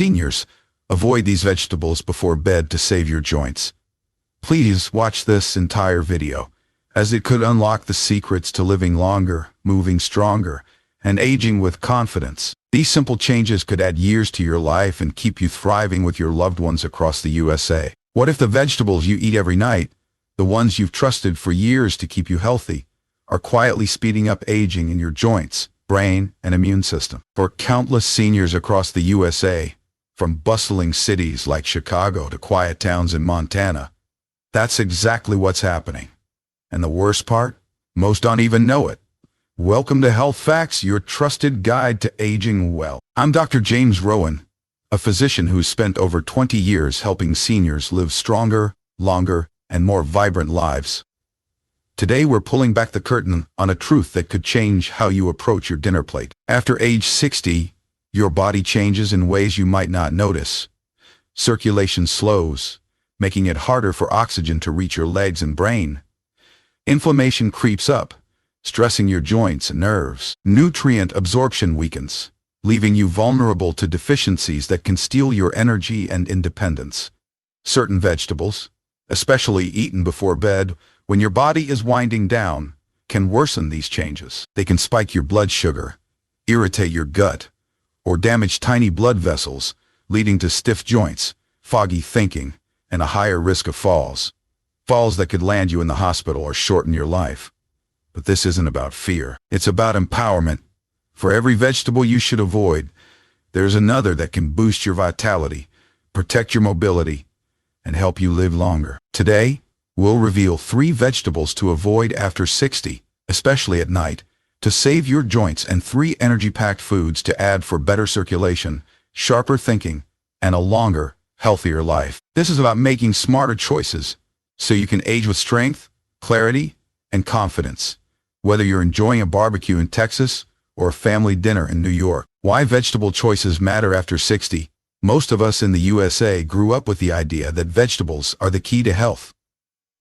Seniors, avoid these vegetables before bed to save your joints. Please watch this entire video, as it could unlock the secrets to living longer, moving stronger, and aging with confidence. These simple changes could add years to your life and keep you thriving with your loved ones across the USA. What if the vegetables you eat every night, the ones you've trusted for years to keep you healthy, are quietly speeding up aging in your joints, brain, and immune system? For countless seniors across the USA, from bustling cities like Chicago to quiet towns in Montana, that's exactly what's happening. And the worst part? Most don't even know it. Welcome to Health Facts, your trusted guide to aging well. I'm Dr. James Rowan, a physician who's spent over 20 years helping seniors live stronger, longer, and more vibrant lives. Today we're pulling back the curtain on a truth that could change how you approach your dinner plate. After age 60, your body changes in ways you might not notice. Circulation slows, making it harder for oxygen to reach your legs and brain. Inflammation creeps up, stressing your joints and nerves. Nutrient absorption weakens, leaving you vulnerable to deficiencies that can steal your energy and independence. Certain vegetables, especially eaten before bed when your body is winding down, can worsen these changes. They can spike your blood sugar, irritate your gut, or damage tiny blood vessels, leading to stiff joints, foggy thinking, and a higher risk of falls. Falls that could land you in the hospital or shorten your life. But this isn't about fear. It's about empowerment. For every vegetable you should avoid, there's another that can boost your vitality, protect your mobility, and help you live longer. Today, we'll reveal 3 vegetables to avoid after 60, especially at night, to save your joints, and 3 energy-packed foods to add for better circulation, sharper thinking, and a longer, healthier life. This is about making smarter choices so you can age with strength, clarity, and confidence, whether you're enjoying a barbecue in Texas or a family dinner in New York. Why vegetable choices matter after 60. Most of us in the USA grew up with the idea that vegetables are the key to health.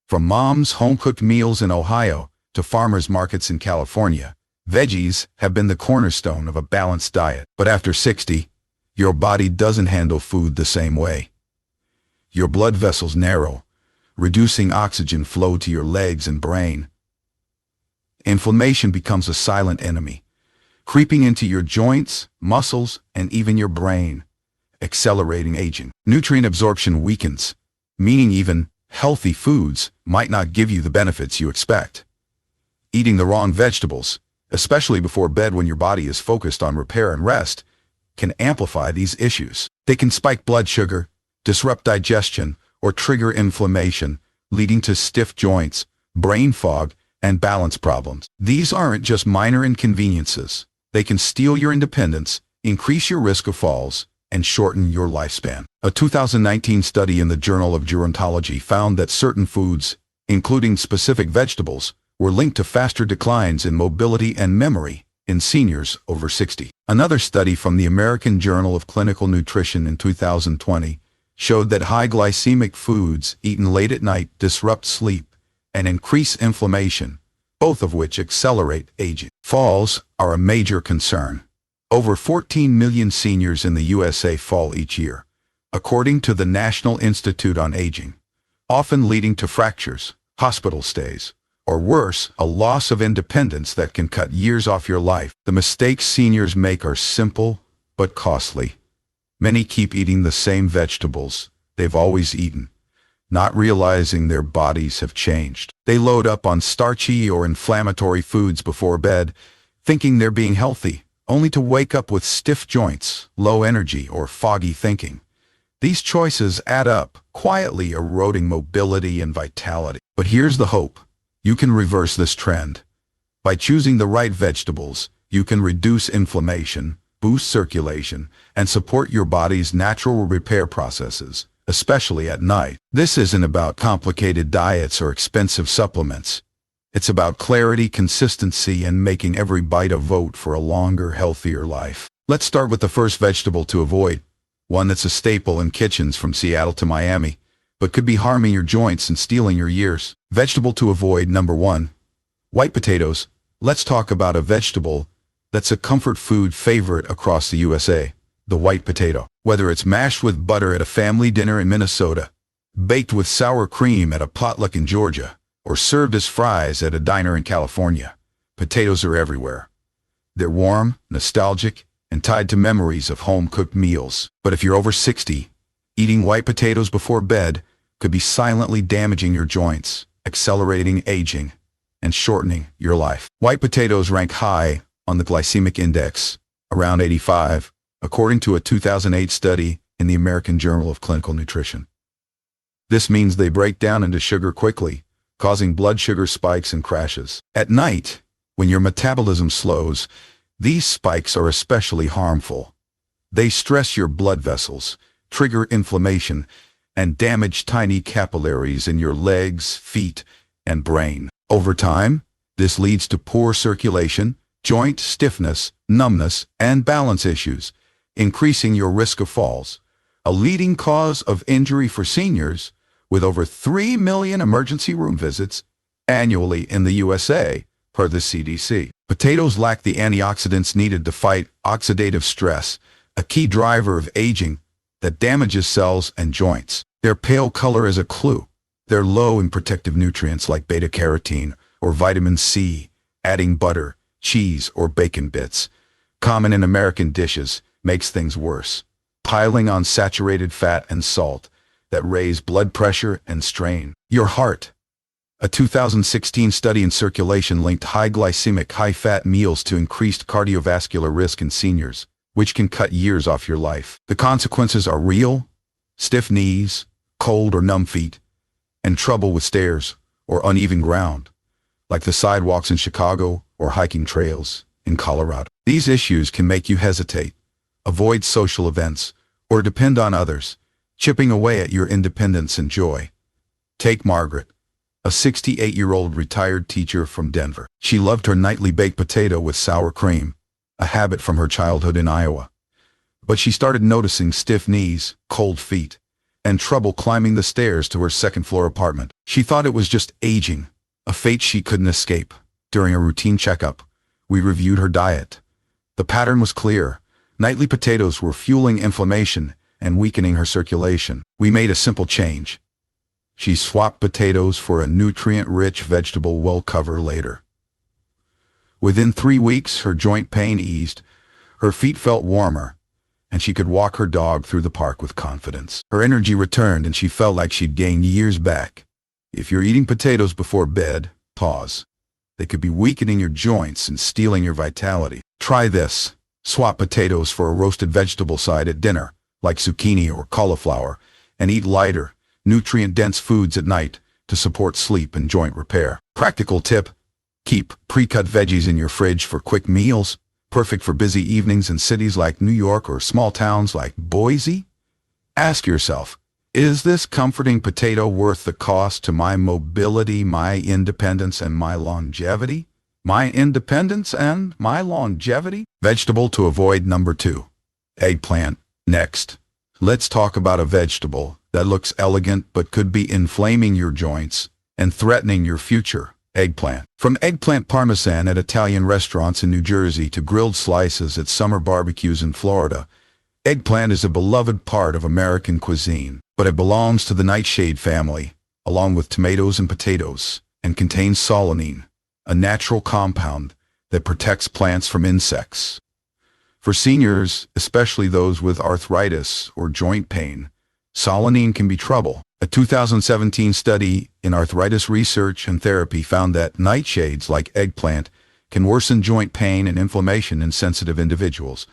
From mom's home-cooked meals in Ohio to farmers' markets in California, veggies have been the cornerstone of a balanced diet. But after 60, your body doesn't handle food the same way. Your blood vessels narrow, reducing oxygen flow to your legs and brain. Inflammation becomes a silent enemy, creeping into your joints, muscles, and even your brain, accelerating aging. Nutrient absorption weakens, meaning even healthy foods might not give you the benefits you expect. Eating the wrong vegetables, especially before bed when your body is focused on repair and rest, can amplify these issues. They can spike blood sugar, disrupt digestion, or trigger inflammation, leading to stiff joints, brain fog, and balance problems. These aren't just minor inconveniences. They can steal your independence, increase your risk of falls, and shorten your lifespan. A 2019 study in the Journal of Gerontology found that certain foods, including specific vegetables, were linked to faster declines in mobility and memory in seniors over 60. Another study from the American Journal of Clinical Nutrition in 2020 showed that high glycemic foods eaten late at night disrupt sleep and increase inflammation, both of which accelerate aging. Falls are a major concern. Over 14 million seniors in the USA fall each year, according to the National Institute on Aging, often leading to fractures, hospital stays, or worse, a loss of independence that can cut years off your life. The mistakes seniors make are simple but costly. Many keep eating the same vegetables they've always eaten, not realizing their bodies have changed. They load up on starchy or inflammatory foods before bed, thinking they're being healthy, only to wake up with stiff joints, low energy, or foggy thinking. These choices add up, quietly eroding mobility and vitality. But here's the hope. You can reverse this trend. By choosing the right vegetables, you can reduce inflammation, boost circulation, and support your body's natural repair processes, especially at night. This isn't about complicated diets or expensive supplements. It's about clarity, consistency, and making every bite a vote for a longer, healthier life. Let's start with the first vegetable to avoid, one that's a staple in kitchens from Seattle to Miami, but could be harming your joints and stealing your years. Vegetable to avoid number 1. White potatoes. Let's talk about a vegetable that's a comfort food favorite across the USA, The white potato. Whether it's mashed with butter at a family dinner in Minnesota, baked with sour cream at a potluck in Georgia, or served as fries at a diner in California, potatoes are everywhere. They're warm, nostalgic, and tied to memories of home-cooked meals. But if you're over 60, eating white potatoes before bed could be silently damaging your joints, accelerating aging, and shortening your life. White potatoes rank high on the glycemic index, around 85, according to a 2008 study in the American Journal of Clinical Nutrition. This means they break down into sugar quickly, causing blood sugar spikes and crashes. At night, when your metabolism slows, these spikes are especially harmful. They stress your blood vessels, trigger inflammation, and damage tiny capillaries in your legs, feet, and brain. Over time, this leads to poor circulation, joint stiffness, numbness, and balance issues, increasing your risk of falls, a leading cause of injury for seniors, with over 3 million emergency room visits annually in the USA, per the CDC. Potatoes lack the antioxidants needed to fight oxidative stress, a key driver of aging that damages cells and joints. Their pale color is a clue. They're low in protective nutrients like beta-carotene or vitamin C, adding butter, cheese, or bacon bits, common in American dishes, makes things worse, piling on saturated fat and salt that raise blood pressure and strain your heart. A 2016 study in Circulation linked high glycemic, high-fat meals to increased cardiovascular risk in seniors, which can cut years off your life. The consequences are real: stiff knees, cold or numb feet, and trouble with stairs or uneven ground, like the sidewalks in Chicago or hiking trails in Colorado. These issues can make you hesitate, avoid social events, or depend on others, chipping away at your independence and joy. Take Margaret, a 68-year-old retired teacher from Denver. She loved her nightly baked potato with sour cream, a habit from her childhood in Iowa. But she started noticing stiff knees, cold feet, and trouble climbing the stairs to her second-floor apartment. She thought it was just aging, a fate she couldn't escape. During a routine checkup, we reviewed her diet. The pattern was clear. Nightly potatoes were fueling inflammation and weakening her circulation. We made a simple change. She swapped potatoes for a nutrient-rich vegetable we'll cover later. Within 3 weeks, her joint pain eased, her feet felt warmer, and she could walk her dog through the park with confidence. Her energy returned and she felt like she'd gained years back. If you're eating potatoes before bed, pause. They could be weakening your joints and stealing your vitality. Try this. Swap potatoes for a roasted vegetable side at dinner, like zucchini or cauliflower, and eat lighter, nutrient-dense foods at night to support sleep and joint repair. Practical tip: keep pre-cut veggies in your fridge for quick meals, perfect for busy evenings in cities like New York or small towns like Boise. Ask yourself, is this comforting potato worth the cost to my mobility, my independence, and my longevity? My independence and my longevity? Vegetable to avoid number 2. Eggplant. Next, let's talk about a vegetable that looks elegant but could be inflaming your joints and threatening your future. Eggplant. From eggplant parmesan at Italian restaurants in New Jersey to grilled slices at summer barbecues in Florida, eggplant is a beloved part of American cuisine, but it belongs to the nightshade family, along with tomatoes and potatoes, and contains solanine, a natural compound that protects plants from insects. For seniors, especially those with arthritis or joint pain, solanine can be trouble. A 2017 study in Arthritis Research and Therapy found that nightshades like eggplant can worsen joint pain and inflammation in sensitive individuals,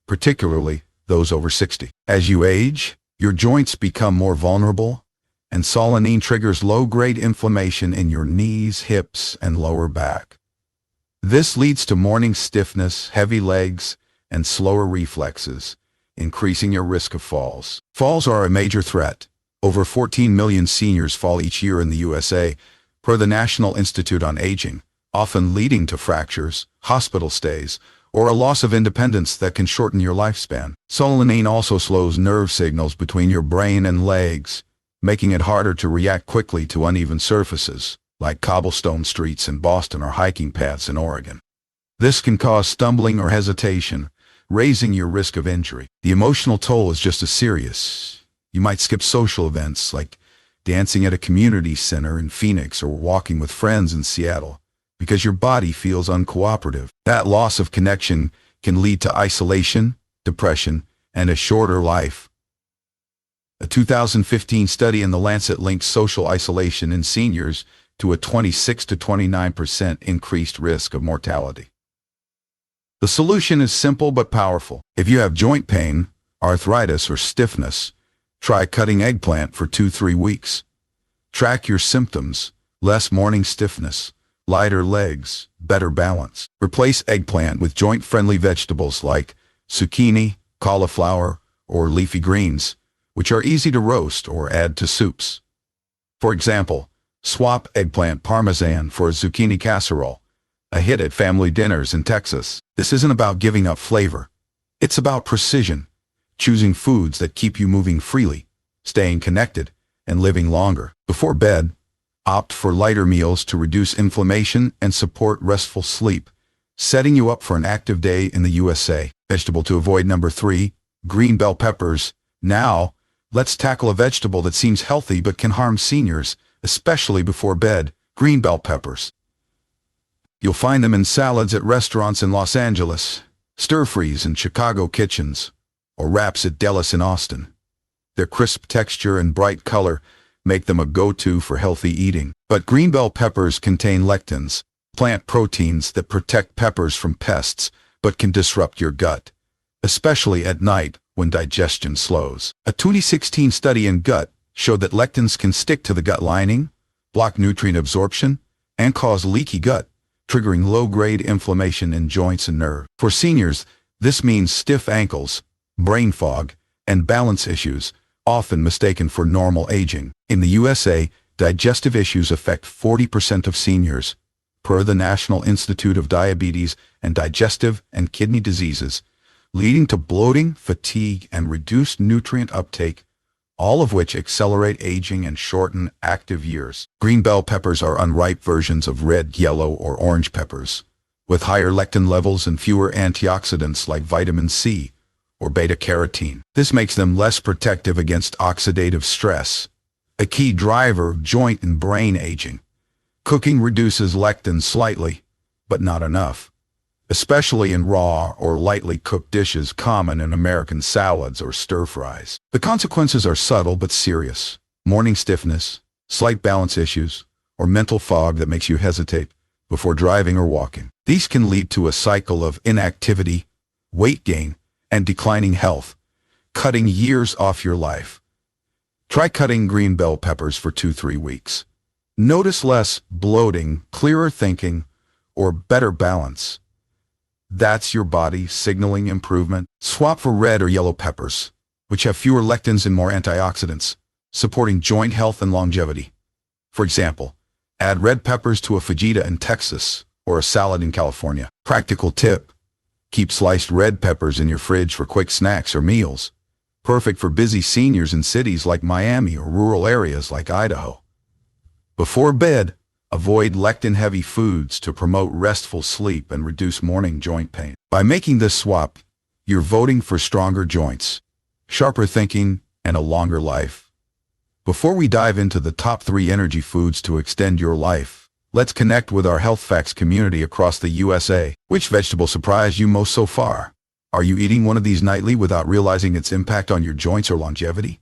particularly those over 60. As you age, your joints become more vulnerable, and solanine triggers low-grade inflammation in your knees, hips, and lower back. This leads to morning stiffness, heavy legs, and slower reflexes, increasing your risk of falls. Falls are a major threat. Over 14 million seniors fall each year in the USA, per the National Institute on Aging, often leading to fractures, hospital stays, or a loss of independence that can shorten your lifespan. Solanine also slows nerve signals between your brain and legs, making it harder to react quickly to uneven surfaces, like cobblestone streets in Boston or hiking paths in Oregon. This can cause stumbling or hesitation, raising your risk of injury. The emotional toll is just as serious. You might skip social events like dancing at a community center in Phoenix or walking with friends in Seattle because your body feels uncooperative. That loss of connection can lead to isolation, depression, and a shorter life. A 2015 study in The Lancet linked social isolation in seniors to a 26 to 29% increased risk of mortality. The solution is simple but powerful. If you have joint pain, arthritis, or stiffness, try cutting eggplant for 2-3 weeks. Track your symptoms: less morning stiffness, lighter legs, better balance. Replace eggplant with joint-friendly vegetables like zucchini, cauliflower, or leafy greens, which are easy to roast or add to soups. For example, swap eggplant parmesan for a zucchini casserole, a hit at family dinners in Texas. This isn't about giving up flavor. It's about precision, choosing foods that keep you moving freely, staying connected, and living longer. Before bed, opt for lighter meals to reduce inflammation and support restful sleep, setting you up for an active day in the USA. Vegetable to avoid number 3, green bell peppers. Now, let's tackle a vegetable that seems healthy but can harm seniors, especially before bed: green bell peppers. You'll find them in salads at restaurants in Los Angeles, stir-fries in Chicago kitchens, or wraps at delis in Austin. Their crisp texture and bright color make them a go-to for healthy eating. But green bell peppers contain lectins, plant proteins that protect peppers from pests but can disrupt your gut, especially at night when digestion slows. A 2016 study in Gut showed that lectins can stick to the gut lining, block nutrient absorption, and cause leaky gut, triggering low-grade inflammation in joints and nerves. For seniors, this means stiff ankles, brain fog, and balance issues, often mistaken for normal aging. In the USA, digestive issues affect 40% of seniors, per the National Institute of Diabetes and Digestive and Kidney Diseases, leading to bloating, fatigue, and reduced nutrient uptake, all of which accelerate aging and shorten active years. Green bell peppers are unripe versions of red, yellow, or orange peppers, with higher lectin levels and fewer antioxidants like vitamin C or beta-carotene. This makes them less protective against oxidative stress, a key driver of joint and brain aging. Cooking reduces lectin slightly, but not enough, especially in raw or lightly cooked dishes common in American salads or stir-fries. The consequences are subtle but serious: morning stiffness, slight balance issues, or mental fog that makes you hesitate before driving or walking. These can lead to a cycle of inactivity, weight gain, and declining health, cutting years off your life. Try cutting green bell peppers for 2-3 weeks. Notice less bloating, clearer thinking, or better balance. That's your body signaling improvement. Swap for red or yellow peppers, which have fewer lectins and more antioxidants, supporting joint health and longevity. For example, add red peppers to a fajita in Texas or a salad in California. Practical tip: keep sliced red peppers in your fridge for quick snacks or meals. Perfect for busy seniors in cities like Miami or rural areas like Idaho. Before bed, avoid lectin-heavy foods to promote restful sleep and reduce morning joint pain. By making this swap, you're voting for stronger joints, sharper thinking, and a longer life. Before we dive into the top 3 energy foods to extend your life, let's connect with our Health Facts community across the USA. Which vegetable surprised you most so far? Are you eating one of these nightly without realizing its impact on your joints or longevity?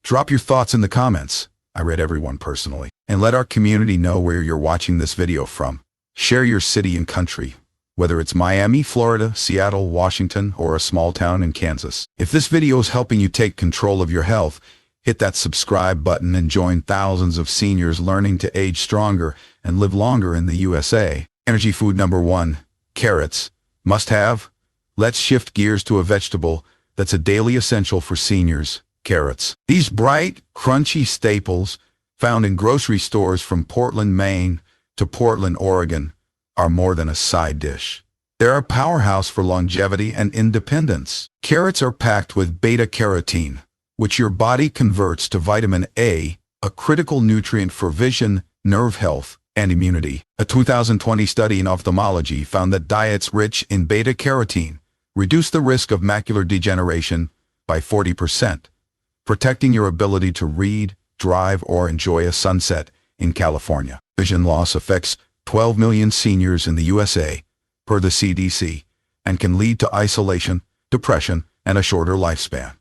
Drop your thoughts in the comments. I read everyone personally. And let our community know where you're watching this video from. Share your city and country, whether it's Miami, Florida, Seattle, Washington, or a small town in Kansas. If this video is helping you take control of your health, hit that subscribe button and join thousands of seniors learning to age stronger and live longer in the USA. Energy food number 1, carrots. Must have? Let's shift gears to a vegetable that's a daily essential for seniors: carrots. These bright, crunchy staples, found in grocery stores from Portland, Maine to Portland, Oregon, are more than a side dish. They're a powerhouse for longevity and independence. Carrots are packed with beta-carotene, which your body converts to vitamin A, a critical nutrient for vision, nerve health, and immunity. A 2020 study in ophthalmology found that diets rich in beta-carotene reduce the risk of macular degeneration by 40%, protecting your ability to read, drive, or enjoy a sunset in California. Vision loss affects 12 million seniors in the USA, per the CDC, and can lead to isolation, depression, and a shorter lifespan.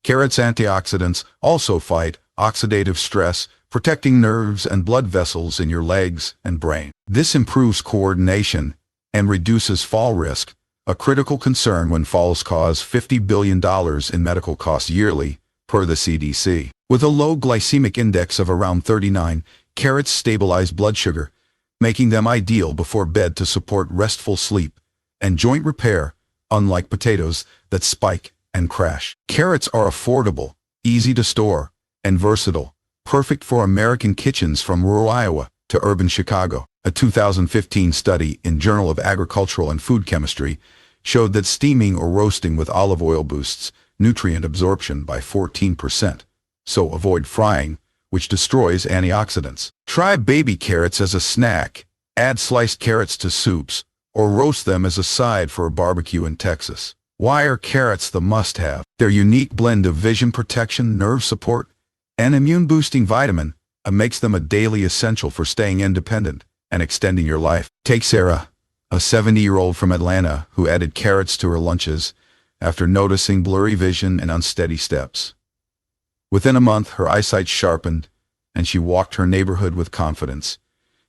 Carrots' antioxidants also fight oxidative stress, protecting nerves and blood vessels in your legs and brain. This improves coordination and reduces fall risk, a critical concern when falls cause $50 billion in medical costs yearly, per the CDC. With a low glycemic index of around 39, carrots stabilize blood sugar, making them ideal before bed to support restful sleep and joint repair, unlike potatoes that spike and crash. Carrots are affordable, easy to store, and versatile, perfect for American kitchens from rural Iowa to urban Chicago. A 2015 study in Journal of Agricultural and Food Chemistry showed that steaming or roasting with olive oil boosts nutrient absorption by 14%, so avoid frying, which destroys antioxidants. Try baby carrots as a snack, add sliced carrots to soups, or roast them as a side for a barbecue in Texas. Why are carrots the must-have? Their unique blend of vision protection, nerve support, and immune-boosting vitamin makes them a daily essential for staying independent and extending your life. Take Sarah, a 70-year-old from Atlanta who added carrots to her lunches after noticing blurry vision and unsteady steps. Within a month, her eyesight sharpened, and she walked her neighborhood with confidence,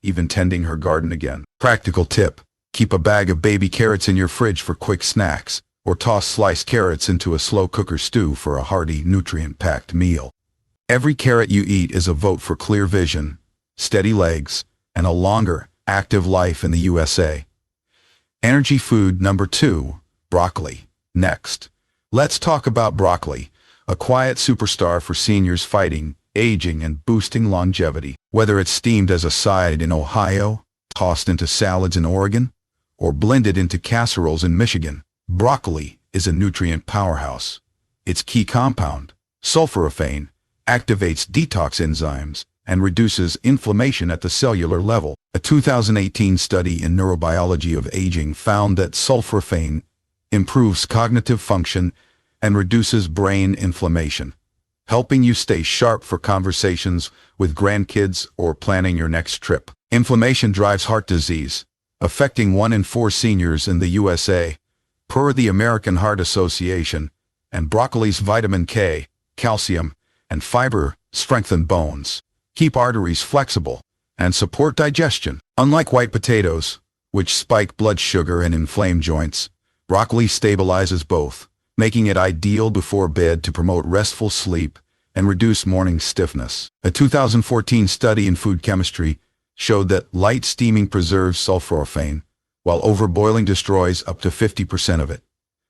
even tending her garden again. Practical tip: keep a bag of baby carrots in your fridge for quick snacks, or toss sliced carrots into a slow cooker stew for a hearty, nutrient-packed meal. Every carrot you eat is a vote for clear vision, steady legs, and a longer, active life in the USA. Energy food number 2, broccoli. Next, let's talk about broccoli, a quiet superstar for seniors fighting aging and boosting longevity. Whether it's steamed as a side in Ohio, tossed into salads in Oregon, or blended into casseroles in Michigan, broccoli is a nutrient powerhouse. Its key compound, sulforaphane, activates detox enzymes and reduces inflammation at the cellular level. A 2018 study in Neurobiology of Aging found that sulforaphane improves cognitive function and reduces brain inflammation, helping you stay sharp for conversations with grandkids or planning your next trip. Inflammation drives heart disease, affecting 1 in 4 seniors in the USA, per the American Heart Association, and broccoli's vitamin K, calcium, and fiber strengthen bones, keep arteries flexible, and support digestion. Unlike white potatoes, which spike blood sugar and inflame joints, broccoli stabilizes both, making it ideal before bed to promote restful sleep and reduce morning stiffness. A 2014 study in food chemistry showed that light steaming preserves sulforaphane, while overboiling destroys up to 50% of it.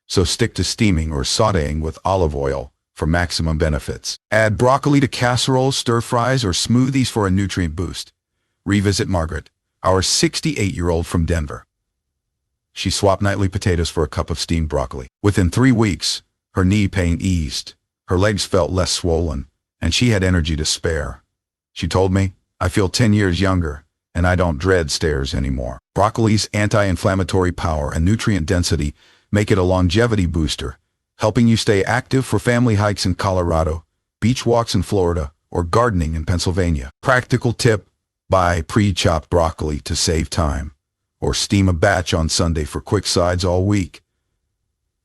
So stick to steaming or sautéing with olive oil for maximum benefits. Add broccoli to casseroles, stir-fries, or smoothies for a nutrient boost. Revisit Margaret, our 68-year-old from Denver. She swapped nightly potatoes for a cup of steamed broccoli. Within 3 weeks, her knee pain eased, her legs felt less swollen, and she had energy to spare. She told me, "I feel 10 years younger, and I don't dread stairs anymore." Broccoli's anti-inflammatory power and nutrient density make it a longevity booster, helping you stay active for family hikes in Colorado, beach walks in Florida, or gardening in Pennsylvania. Practical tip: buy pre-chopped broccoli to save time, or steam a batch on Sunday for quick sides all week.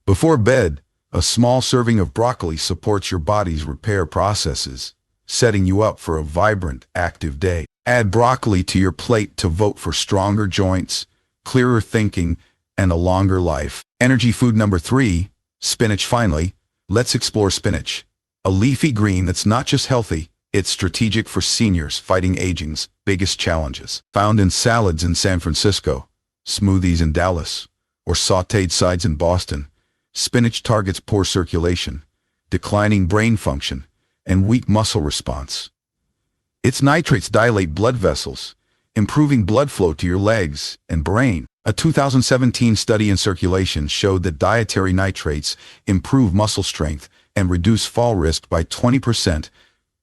Before bed, a small serving of broccoli supports your body's repair processes, setting you up for a vibrant, active day. Add broccoli to your plate to vote for stronger joints, clearer thinking, and a longer life. Energy food number 3, spinach. Finally, let's explore spinach, a leafy green that's not just healthy, it's strategic for seniors fighting aging's biggest challenges. Found in salads in San Francisco, smoothies in Dallas, or sautéed sides in Boston, spinach targets poor circulation, declining brain function, and weak muscle response. Its nitrates dilate blood vessels, improving blood flow to your legs and brain. A 2017 study in Circulation showed that dietary nitrates improve muscle strength and reduce fall risk by 20%,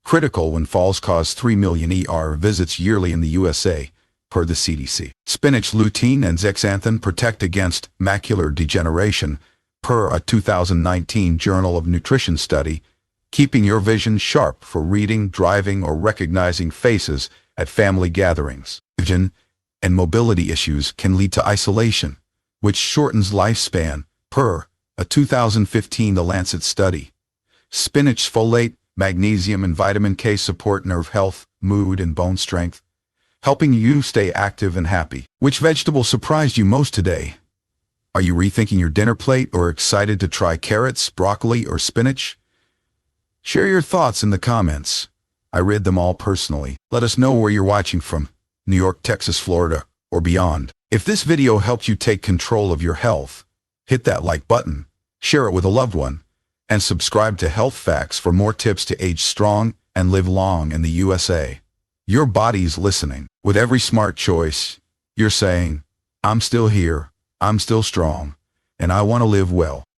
critical when falls cause 3 million ER visits yearly in the USA, per the CDC. Spinach, lutein, and zeaxanthin protect against macular degeneration, per a 2019 Journal of Nutrition study, keeping your vision sharp for reading, driving, or recognizing faces at family gatherings. Vision and mobility issues can lead to isolation, which shortens lifespan, per a 2015 The Lancet study. Spinach, folate, magnesium, and vitamin K support nerve health, mood, and bone strength, helping you stay active and happy. Which vegetable surprised you most today? Are you rethinking your dinner plate or excited to try carrots, broccoli, or spinach? Share your thoughts in the comments. I read them all personally. Let us know where you're watching from, New York, Texas, Florida, or beyond. If this video helped you take control of your health, hit that like button, share it with a loved one, and subscribe to Health Facts for more tips to age strong and live long in the USA. Your body's listening. With every smart choice, you're saying, I'm still here, I'm still strong, and I want to live well.